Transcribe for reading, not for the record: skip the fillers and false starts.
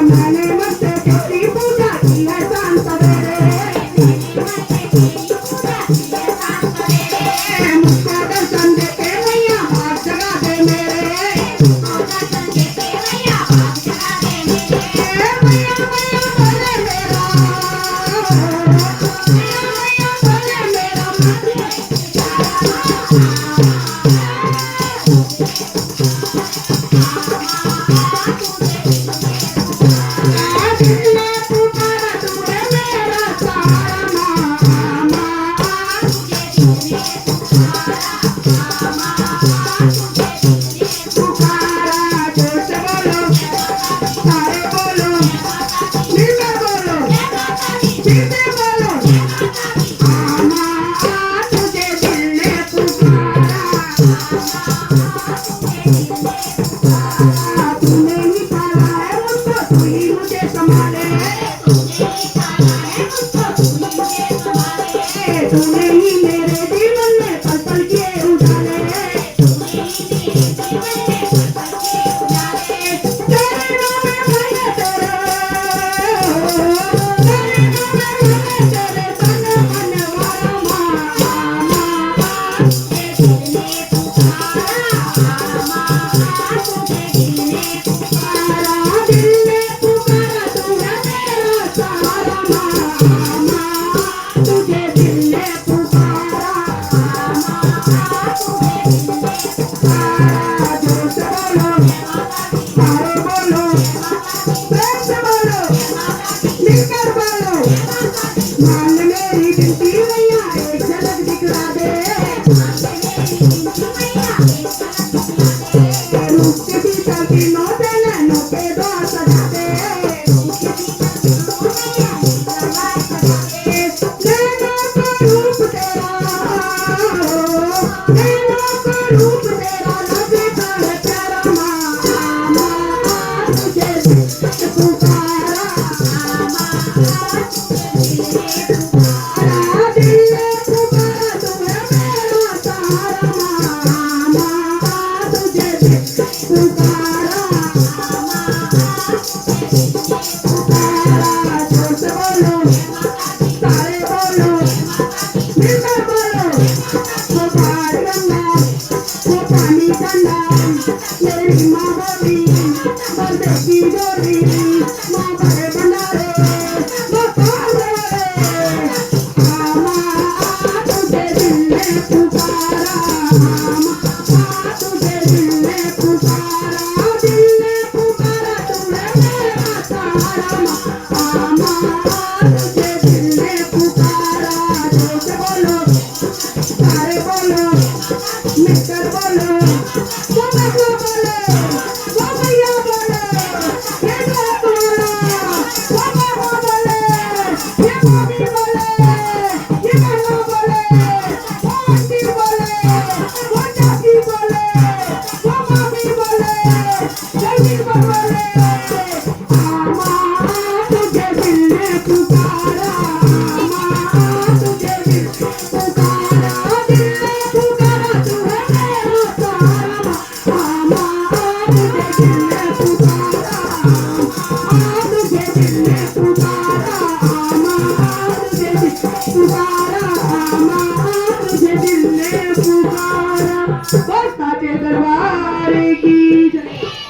मैंने मुझसे किसी पूजा की है शाम सवेरे मुझको दर्शन देते मैया हाथ जगा दे मेरे मैया मैया बोले मेरा मैया बोले मेरा दिल ने पुकारा तूने मेरा सहारा मामा पुकारा जोर से बोलो सारे बोलो मिलकर बोलो सीधे बोलो मामा तुझे दिल ने पुकारा तूने ही पाला है मुझको तू ही मुझे संभाले तूने ही मेरे जीवन में पल पल के उजाले तेरे नाम में भले तेरे तन मन वाला मामा दिल ने पुकारा तूने मेरा सहारा मामा तुझे दिल ने पुकारा जोर से बोलो सारे बोलो प्रेम से बोलो मिलकर बोलो मान मेरी गिनती मैया एक झलक दिखला दे रूप के भीतर तीनों से नैनों के द्वार सजा दे नैनों का रूप तेरा नैनों का रूप तेरा लगता है प्यारा मामा तुझे पुकारा दिल ने पुकारा तूने मेरा सहारा मामा तुझे पुकारा जोर से बोलो सारे बोलो मिलकर बोलो वो पार गंगा वो पानी ठंडा मेरी माँ बोली बंदे की डोरी माँ बड़े भंडारे वो पार वाले मामा तुझे दिल ने पुकारा मामा तुझे दिल ने पुकारा तूने मेरा सहारा मामा तुझे दिल ने पुकारा जोर से बोलो सारे बोलो मिलकर बोलो वो भैया बोले वो भैया बोले ये बात बोलो वो बाबा बोले ये भाभी बोले ये बहना बोले वो आंटी बोले वो चाची बोले वो मामी बोले जल्दी बोले मामा तुझे दिल ने पुकारा मामा तुझे दिल ने पुकारा तूने मेरा सहारा मामा तुझे दिल ने